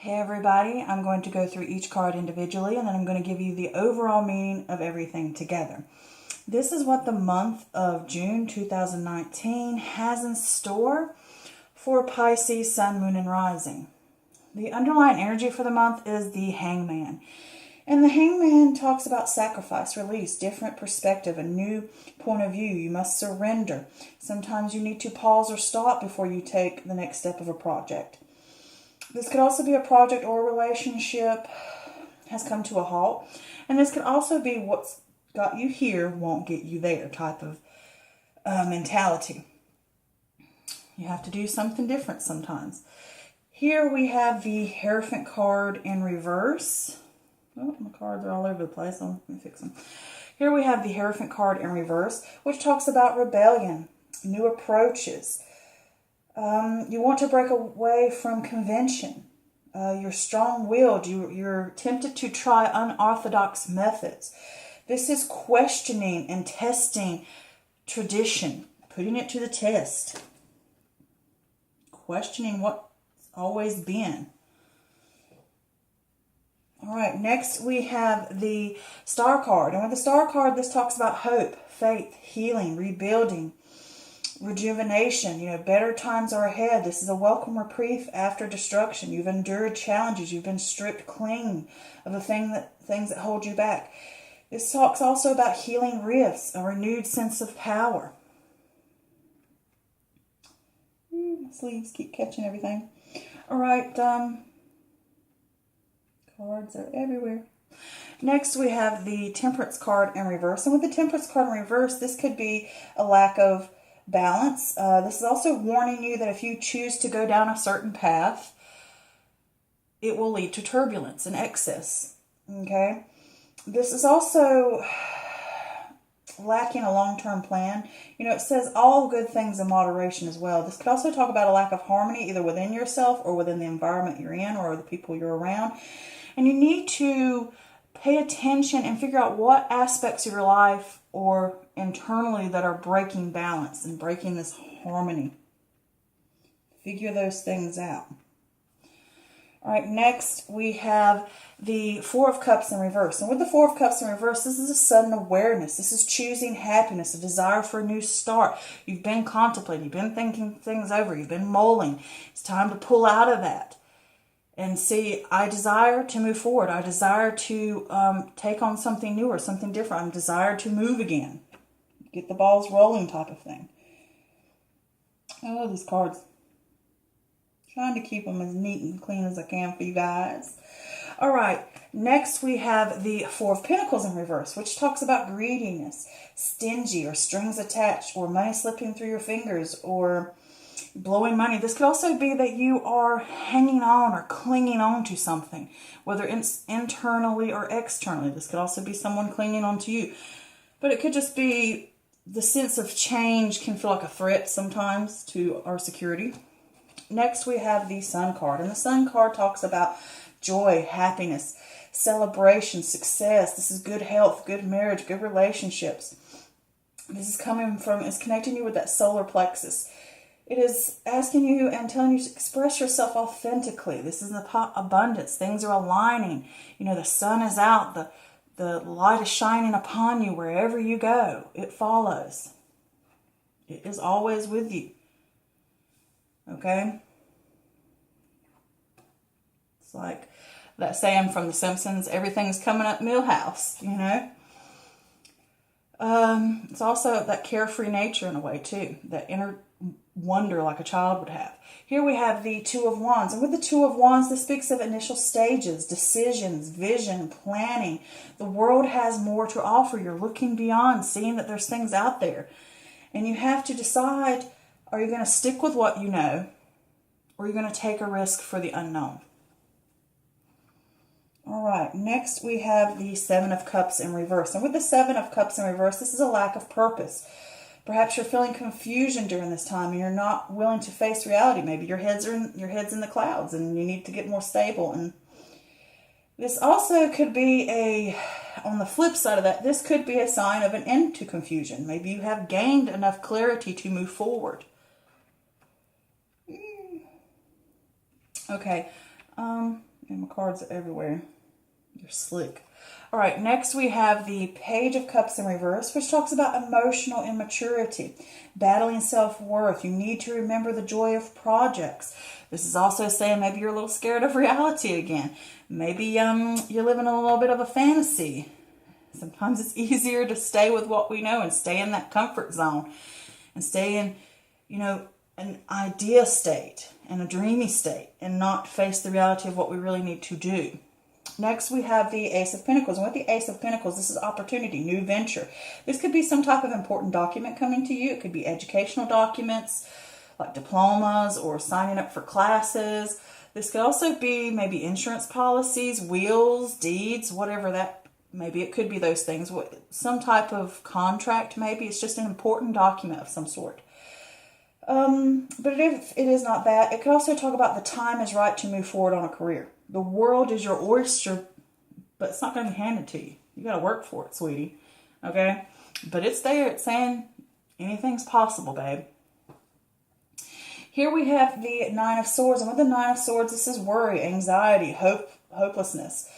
Hey everybody, I'm going to go through each card individually and then I'm going to give you the overall meaning of everything together. This is what the month of June 2019 has in store for Pisces, Sun, Moon, and Rising. The underlying energy for the month is the Hangman. And the Hangman talks about sacrifice, release, different perspective, a new point of view. You must surrender. Sometimes you need to pause or stop before you take the next step of a project. This could also be a project or a relationship has come to a halt. And this could also be what's got you here won't get you there type of mentality. You have to do something different sometimes. Here we have the Hierophant card in reverse. Oh, my cards are all over the place. Let me fix them. Here we have the Hierophant card in reverse, which talks about rebellion, new approaches. You want to break away from convention. You're strong-willed. You're tempted to try unorthodox methods. This is questioning and testing tradition, putting it to the test. Questioning what's always been. All right, next we have the Star card. And with the Star card, this talks about hope, faith, healing, rebuilding, rejuvenation. Better times are ahead. This is a welcome reprieve after destruction. You've endured challenges. You've been stripped clean of the things that hold you back. This talks also about healing rifts, a renewed sense of power. My sleeves keep catching everything. All right, cards are everywhere. Next, we have the Temperance card in reverse. And with the Temperance card in reverse, this could be a lack of balance. This is also warning you that if you choose to go down a certain path, it will lead to turbulence and excess. Okay? This is also lacking a long-term plan. It says all good things in moderation as well. This could also talk about a lack of harmony either within yourself or within the environment you're in or the people you're around. And you need to pay attention and figure out what aspects of your life or internally that are breaking balance and breaking this harmony. Figure those things out. All right, next we have the Four of Cups in reverse. And with the Four of Cups in reverse, this is a sudden awareness. This is choosing happiness, a desire for a new start. You've been contemplating, you've been thinking things over, you've been mulling. It's time to pull out of that and see, I desire to move forward. I desire to take on something new or something different. I desire to move again. Get the balls rolling type of thing. Oh, these cards. Trying to keep them as neat and clean as I can for you guys. All right. Next, we have the Four of Pentacles in reverse, which talks about greediness, stingy or strings attached or money slipping through your fingers or blowing money. This could also be that you are hanging on or clinging on to something, whether it's internally or externally. This could also be someone clinging on to you. But it could just be the sense of change can feel like a threat sometimes to our security. Next, we have the Sun card. And the Sun card talks about joy, happiness, celebration, success. This is good health, good marriage, good relationships. This is it's connecting you with that solar plexus. It is asking you and telling you to express yourself authentically. This is abundance. Things are aligning. The sun is out. The light is shining upon you wherever you go. It follows. It is always with you. Okay? It's like that saying from The Simpsons, everything's coming up Millhouse, It's also that carefree nature in a way, too. That inner wonder like a child would have. Here we have the Two of Wands. And with the Two of Wands, this speaks of initial stages, decisions, vision, planning. The world has more to offer. You're looking beyond, seeing that there's things out there. And you have to decide, are you going to stick with what you know, or are you going to take a risk for the unknown? All right, next we have the Seven of Cups in reverse. And with the Seven of Cups in reverse, this is a lack of purpose. Perhaps you're feeling confusion during this time and you're not willing to face reality. Maybe your head's in the clouds and you need to get more stable. And this also could be on the flip side of that, this could be a sign of an end to confusion. Maybe you have gained enough clarity to move forward. Okay. And my cards are everywhere. They're slick. All right, next we have the Page of Cups in reverse, which talks about emotional immaturity, battling self-worth. You need to remember the joy of projects. This is also saying maybe you're a little scared of reality again. Maybe you're living a little bit of a fantasy. Sometimes it's easier to stay with what we know and stay in that comfort zone and stay in, an idea state and a dreamy state and not face the reality of what we really need to do. Next, we have the Ace of Pentacles. And with the Ace of Pentacles, this is opportunity, new venture. This could be some type of important document coming to you. It could be educational documents like diplomas or signing up for classes. This could also be maybe insurance policies, wills, deeds, whatever that, maybe it could be those things. Some type of contract, maybe. It's just an important document of some sort. But if it is not that, it could also talk about the time is right to move forward on a career. The world is your oyster, but it's not going to be handed to you. You got to work for it, sweetie. Okay? But it's there. It's saying anything's possible, babe. Here we have the Nine of Swords. And with the Nine of Swords, this is worry, anxiety, hopelessness.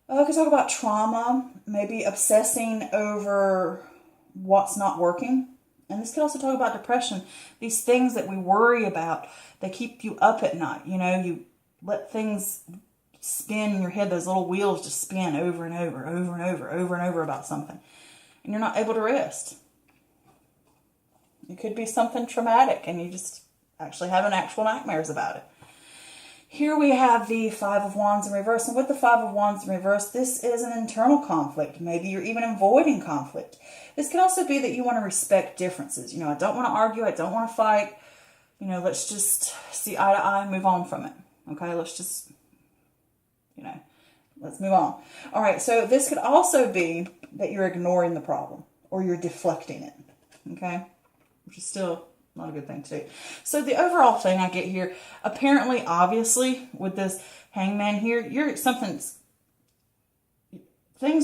I could talk about trauma, maybe obsessing over what's not working. And this could also talk about depression. These things that we worry about, they keep you up at night. You let things spin in your head. Those little wheels just spin over and over, over and over, over and over about something. And you're not able to rest. It could be something traumatic and you just actually having actual nightmares about it. Here we have the Five of Wands in reverse. And with the Five of Wands in reverse, this is an internal conflict. Maybe you're even avoiding conflict. This could also be that you want to respect differences. I don't want to argue. I don't want to fight. Let's just see eye to eye and move on from it. Okay, let's just, let's move on. All right, so this could also be that you're ignoring the problem or you're deflecting it. Okay, which is still not a good thing to do. So the overall thing I get here, apparently, obviously, with this Hangman here, things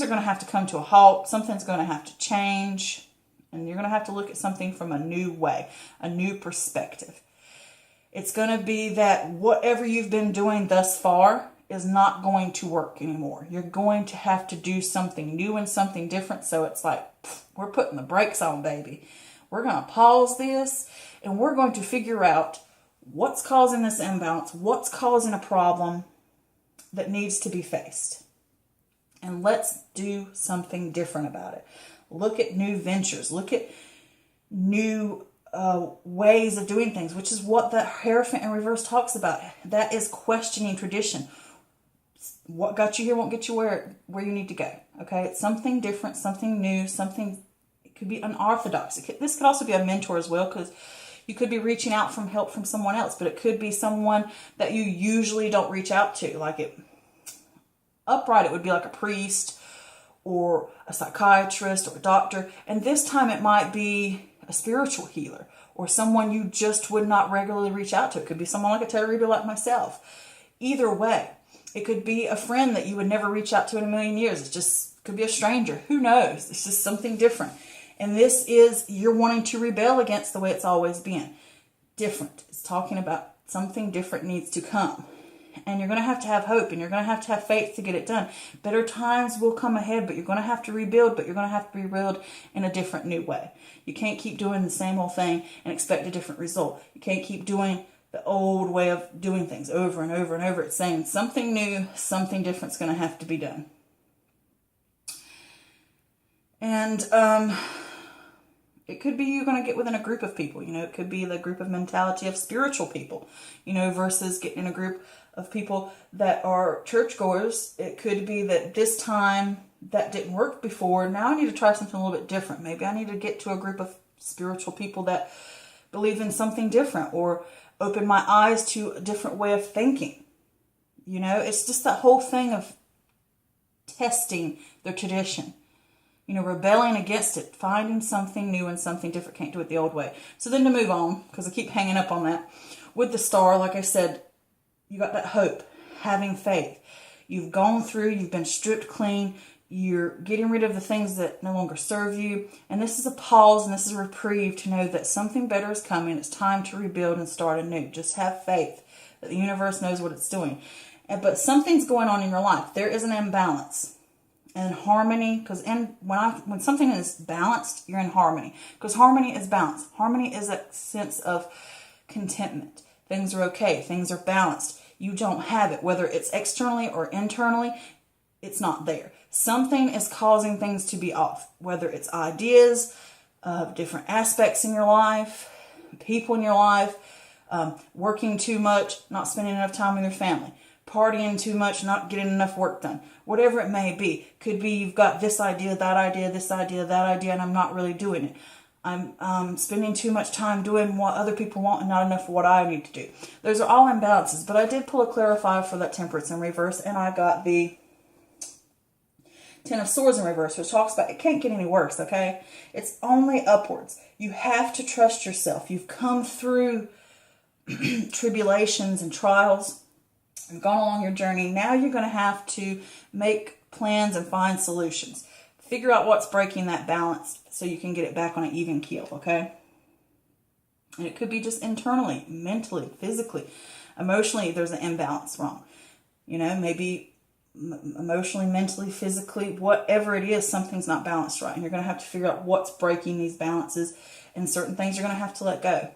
are going to have to come to a halt. Something's going to have to change. And you're going to have to look at something from a new way, a new perspective. It's going to be that whatever you've been doing thus far is not going to work anymore. You're going to have to do something new and something different. So it's like, we're putting the brakes on, baby. We're going to pause this and we're going to figure out what's causing this imbalance, what's causing a problem that needs to be faced. And let's do something different about it. Look at new ventures. Look at new ways of doing things, which is what the Hierophant in reverse talks about. That is questioning tradition. What got you here won't get you where you need to go. Okay, it's something different, something new, something. It could be unorthodox. This could also be a mentor as well, because you could be reaching out for help from someone else, but it could be someone that you usually don't reach out to. Upright, it would be like a priest or a psychiatrist or a doctor. And this time it might be a spiritual healer or someone you just would not regularly reach out to. It could be someone like a tarot reader like myself. Either way, it could be a friend that you would never reach out to in a million years. It just could be a stranger. Who knows? It's just something different. And this is you're wanting to rebel against the way it's always been. Different. It's talking about something different needs to come. And you're going to have hope, and you're going to have faith to get it done. Better times will come ahead, but you're going to have to rebuild, but you're going to have to rebuild in a different, new way. You can't keep doing the same old thing and expect a different result. You can't keep doing the old way of doing things over and over and over. It's saying something new, something different is going to have to be done. And it could be you're going to get within a group of people. It could be the group of mentality of spiritual people, versus getting in a group of people that are churchgoers. It could be that this time that didn't work before. Now I need to try something a little bit different. Maybe I need to get to a group of spiritual people that believe in something different or open my eyes to a different way of thinking. It's just that whole thing of testing the tradition. Rebelling against it, finding something new and something different. Can't do it the old way. So then to move on, because I keep hanging up on that, with the star, like I said, you got that hope, having faith. You've gone through, you've been stripped clean, you're getting rid of the things that no longer serve you. And this is a pause and this is a reprieve to know that something better is coming. It's time to rebuild and start anew. Just have faith that the universe knows what it's doing. But something's going on in your life. There is an imbalance. And harmony, because when something is balanced, you're in harmony. Because harmony is balance. Harmony is a sense of contentment. Things are okay. Things are balanced. You don't have it. Whether it's externally or internally, it's not there. Something is causing things to be off. Whether it's ideas of different aspects in your life, people in your life, working too much, not spending enough time with your family, partying too much, not getting enough work done. Whatever it may be. Could be you've got this idea, that idea, this idea, that idea, and I'm not really doing it. I'm spending too much time doing what other people want and not enough for what I need to do. Those are all imbalances. But I did pull a clarifier for that Temperance in reverse, and I got the Ten of Swords in reverse, which talks about it can't get any worse, okay? It's only upwards. You have to trust yourself. You've come through tribulations and trials and gone along your journey. Now you're going to have to make plans and find solutions. Figure out what's breaking that balance so you can get it back on an even keel, okay? And it could be just internally, mentally, physically, emotionally, there's an imbalance wrong. You know, maybe emotionally, mentally, physically, whatever it is, something's not balanced right. And you're going to have to figure out what's breaking these balances, and certain things you're going to have to let go.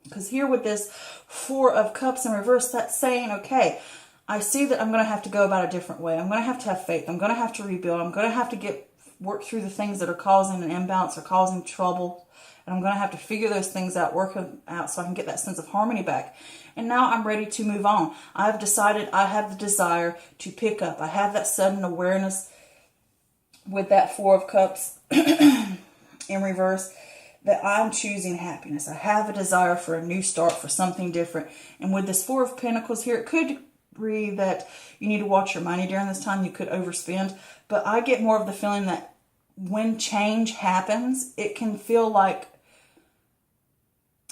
Because here with this Four of Cups in reverse, that's saying, okay, I see that I'm going to have to go about a different way. I'm going to have faith. I'm going to have to rebuild. I'm going to have to work through the things that are causing an imbalance or causing trouble. And I'm going to have to figure those things out, work them out so I can get that sense of harmony back. And now I'm ready to move on. I've decided I have the desire to pick up. I have that sudden awareness with that Four of Cups in reverse that I'm choosing happiness. I have a desire for a new start, for something different. And with this Four of Pentacles here, it could read that you need to watch your money during this time. You could overspend. But I get more of the feeling that when change happens, it can feel like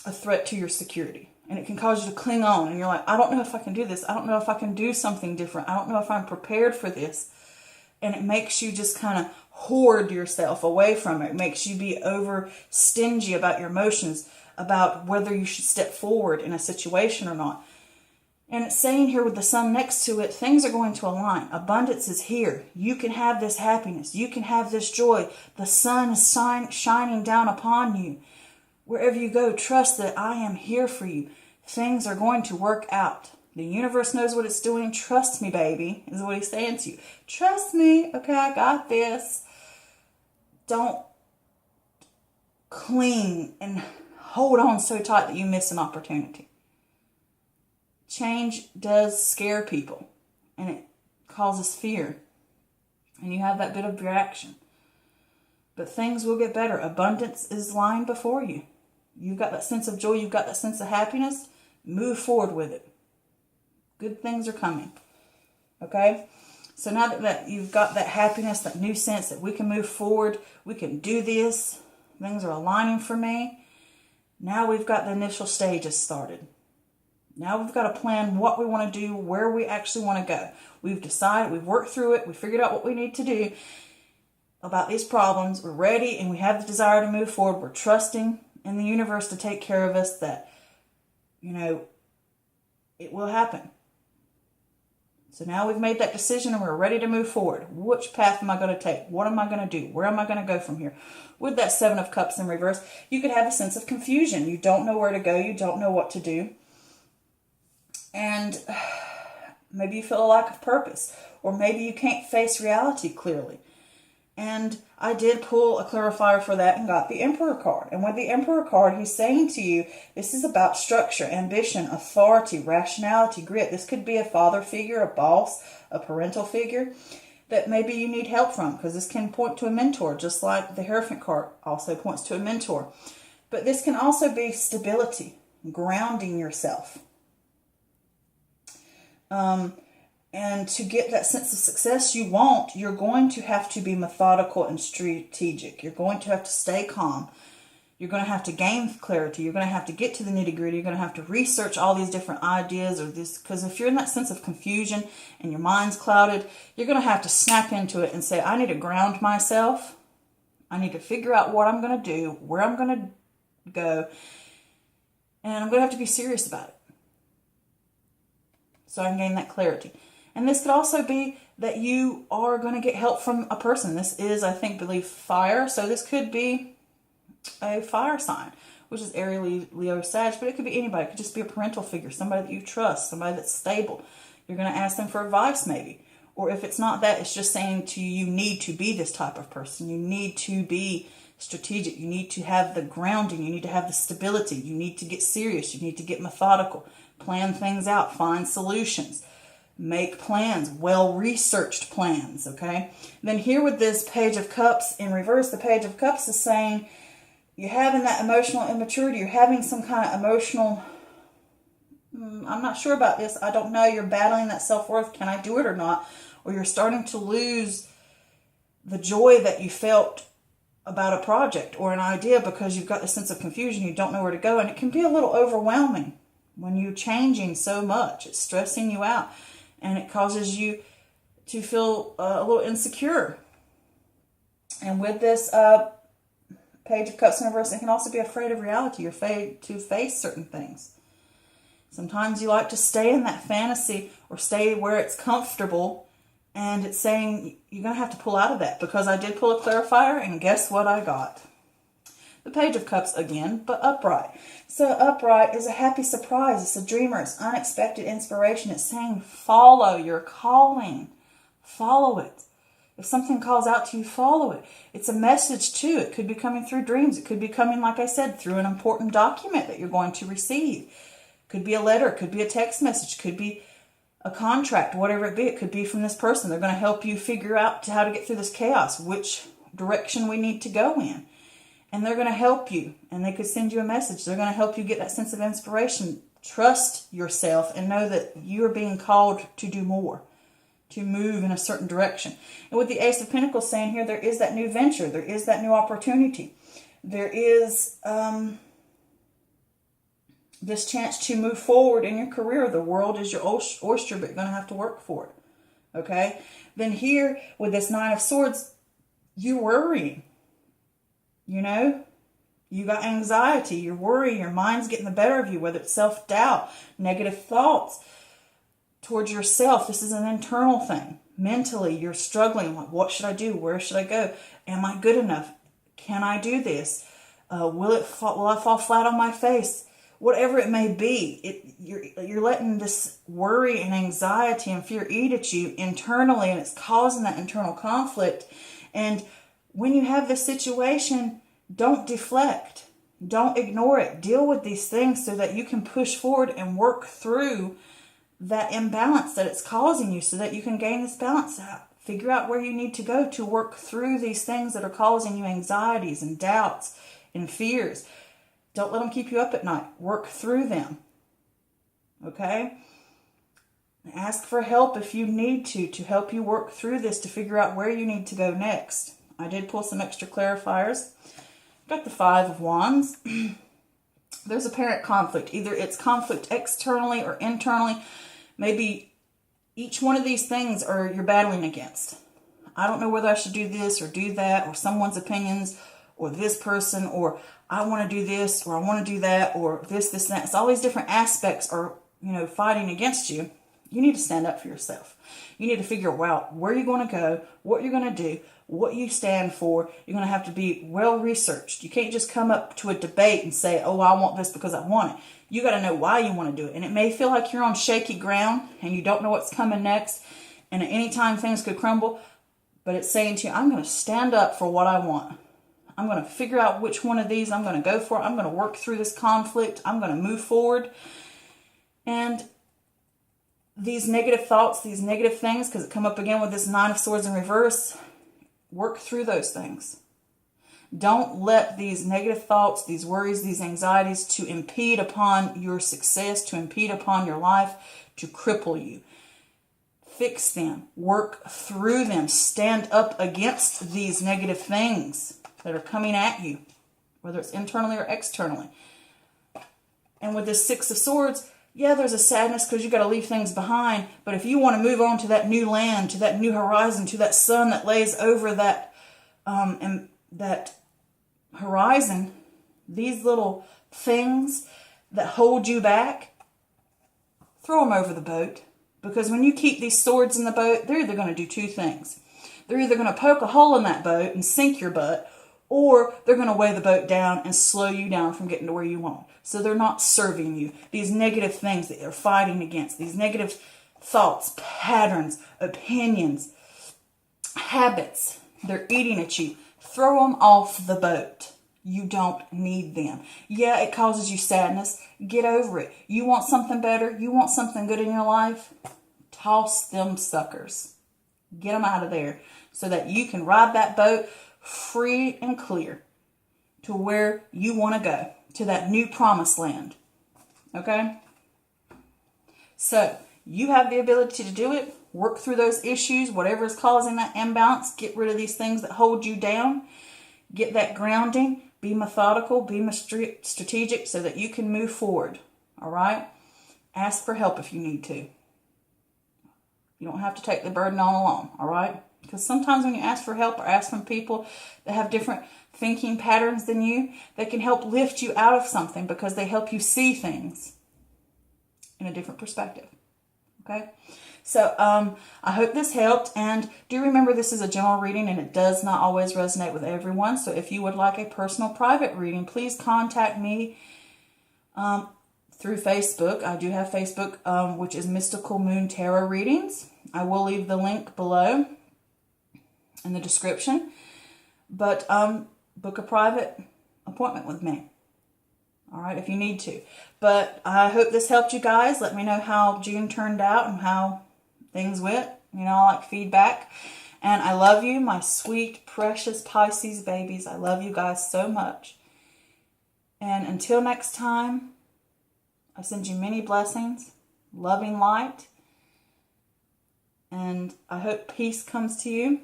a threat to your security. And it can cause you to cling on. And you're like, I don't know if I can do this. I don't know if I can do something different. I don't know if I'm prepared for this. And it makes you just kind of hoard yourself away from it. It makes you be over stingy about your emotions, about whether you should step forward in a situation or not. And it's saying here with the sun next to it, things are going to align. Abundance is here. You can have this happiness. You can have this joy. The sun is shining down upon you. Wherever you go, trust that I am here for you. Things are going to work out. The universe knows what it's doing. Trust me, baby, is what he's saying to you. Trust me. Okay, I got this. Don't cling and hold on so tight that you miss an opportunity. Change does scare people, and it causes fear, and you have that bit of reaction. But things will get better. Abundance is lying before you. You've got that sense of joy. You've got that sense of happiness. Move forward with it. Good things are coming. Okay? So now that you've got that happiness, that new sense that we can move forward, we can do this, things are aligning for me. Now we've got the initial stages started. Now we've got to plan what we want to do, where we actually want to go. We've decided, we've worked through it, we figured out what we need to do about these problems. We're ready and we have the desire to move forward. We're trusting in the universe to take care of us, that, you know, it will happen. So now we've made that decision and we're ready to move forward. Which path am I going to take? What am I going to do? Where am I going to go from here? With that Seven of Cups in reverse, you could have a sense of confusion. You don't know where to go. You don't know what to do. And maybe you feel a lack of purpose. Or maybe you can't face reality clearly. And I did pull a clarifier for that and got the Emperor card. And with the Emperor card, he's saying to you, this is about structure, ambition, authority, rationality, grit. This could be a father figure, a boss, a parental figure that maybe you need help from, because this can point to a mentor, just like the Hierophant card also points to a mentor. But this can also be stability, grounding yourself. And to get that sense of success you want, you're going to have to be methodical and strategic. You're going to have to stay calm. You're going to have to gain clarity. You're going to have to get to the nitty-gritty. You're going to have to research all these different ideas, or this, because if you're in that sense of confusion and your mind's clouded, you're going to have to snap into it and say, I need to ground myself. I need to figure out what I'm going to do, where I'm going to go, and I'm going to have to be serious about it. so I can gain that clarity. And this could also be that you are going to get help from a person. This is, I think, believe fire. So this could be a fire sign, which is Aries, Leo, Sag, but it could be anybody. It could just be a parental figure, somebody that you trust, somebody that's stable. You're going to ask them for advice maybe. Or if it's not that, it's just saying to you, you need to be this type of person. You need to be strategic. You need to have the grounding. You need to have the stability. You need to get serious. You need to get methodical. Plan things out. Find solutions. Make plans, well-researched plans, okay? Then here with this Page of Cups in reverse, the Page of Cups is saying you're having that emotional immaturity. You're having some kind of emotional, I'm not sure about this. I don't know. You're battling that self-worth. Can I do it or not? Or you're starting to lose the joy that you felt about a project or an idea because you've got this sense of confusion. You don't know where to go. And it can be a little overwhelming when you're changing so much. It's stressing you out. And it causes you to feel a little insecure. And with this Page of Cups in reverse, it can also be afraid of reality. You're afraid to face certain things. Sometimes you like to stay in that fantasy or stay where it's comfortable. And it's saying you're going to have to pull out of that. Because I did pull a clarifier, and guess what I got? The Page of Cups again, but upright. So upright is a happy surprise. It's a dreamer. It's unexpected inspiration. It's saying follow your calling. Follow it. If something calls out to you, follow it. It's a message too. It could be coming through dreams. It could be coming, like I said, through an important document that you're going to receive. It could be a letter. It could be a text message. It could be a contract, whatever it be. It could be from this person. They're going to help you figure out how to get through this chaos, which direction we need to go in. And they're going to help you. And they could send you a message. They're going to help you get that sense of inspiration. Trust yourself and know that you're being called to do more, to move in a certain direction. And with the Ace of Pentacles saying here, there is that new venture. There is that new opportunity. There is this chance to move forward in your career. The world is your oyster, but you're going to have to work for it. Okay? Then here, with this Nine of Swords, you're worrying. You know, you got anxiety, you're worrying, your mind's getting the better of you, whether it's self-doubt, negative thoughts towards yourself. This is an internal thing. Mentally, you're struggling. Like, what should I do? Where should I go? Am I good enough? Can I do this? Will I fall flat on my face? Whatever it may be, you're letting this worry and anxiety and fear eat at you internally, and it's causing that internal conflict. And when you have this situation, don't deflect. Don't ignore it. Deal with these things so that you can push forward and work through that imbalance that it's causing you so that you can gain this balance out. Figure out where you need to go to work through these things that are causing you anxieties and doubts and fears. Don't let them keep you up at night. Work through them. Okay? Ask for help if you need to help you work through this, to figure out where you need to go next. I did pull some extra clarifiers. Got the Five of Wands. There's apparent conflict. Either it's conflict externally or internally. Maybe each one of these things are you're battling against. I don't know whether I should do this or do that, or someone's opinions, or this person, or I want to do this, or I want to do that, or this, and that. It's all these different aspects are, fighting against you. You need to stand up for yourself. You need to figure out where you're going to go, what you're going to do, what you stand for. You're going to have to be well-researched. You can't just come up to a debate and say, oh, I want this because I want it. You got to know why you want to do it. And it may feel like you're on shaky ground and you don't know what's coming next. And at any time, things could crumble. But it's saying to you, I'm going to stand up for what I want. I'm going to figure out which one of these I'm going to go for. I'm going to work through this conflict. I'm going to move forward. And these negative thoughts, these negative things, because it come up again with this Nine of Swords in reverse, work through those things. Don't let these negative thoughts, these worries, these anxieties to impede upon your success, to impede upon your life, to cripple you. Fix them. Work through them. Stand up against these negative things that are coming at you, whether it's internally or externally. And with this Six of Swords, yeah, there's a sadness because you got to leave things behind. But if you want to move on to that new land, to that new horizon, to that sun that lays over that that horizon, these little things that hold you back, throw them over the boat. Because when you keep these swords in the boat, they're either going to do two things. They're either going to poke a hole in that boat and sink your butt, or they're going to weigh the boat down and slow you down from getting to where you want. So they're not serving you. These negative things that you're fighting against, these negative thoughts, patterns, opinions, habits, they're eating at you. Throw them off the boat. You don't need them. Yeah, it causes you sadness. Get over it. You want something better? You want something good in your life? Toss them suckers. Get them out of there so that you can ride that boat free and clear to where you want to go, to that new promised land. Okay? So, you have the ability to do it. Work through those issues, whatever is causing that imbalance. Get rid of these things that hold you down. Get that grounding. Be methodical. Be strategic so that you can move forward. All right? Ask for help if you need to. You don't have to take the burden on alone. All right? Because sometimes when you ask for help or ask from people that have different thinking patterns than you, they can help lift you out of something because they help you see things in a different perspective. Okay? So, I hope this helped, and do remember this is a general reading and it does not always resonate with everyone. So if you would like a personal private reading, please contact me through Facebook. I do have Facebook, which is Mystical Moon Tarot Readings. I will leave the link below in the description. But book a private appointment with me. All right, if you need to. But I hope this helped you guys. Let me know how June turned out and how things went. You know, I like feedback. And I love you, my sweet, precious Pisces babies. I love you guys so much. And until next time, I send you many blessings, loving light, and I hope peace comes to you.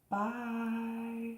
Bye.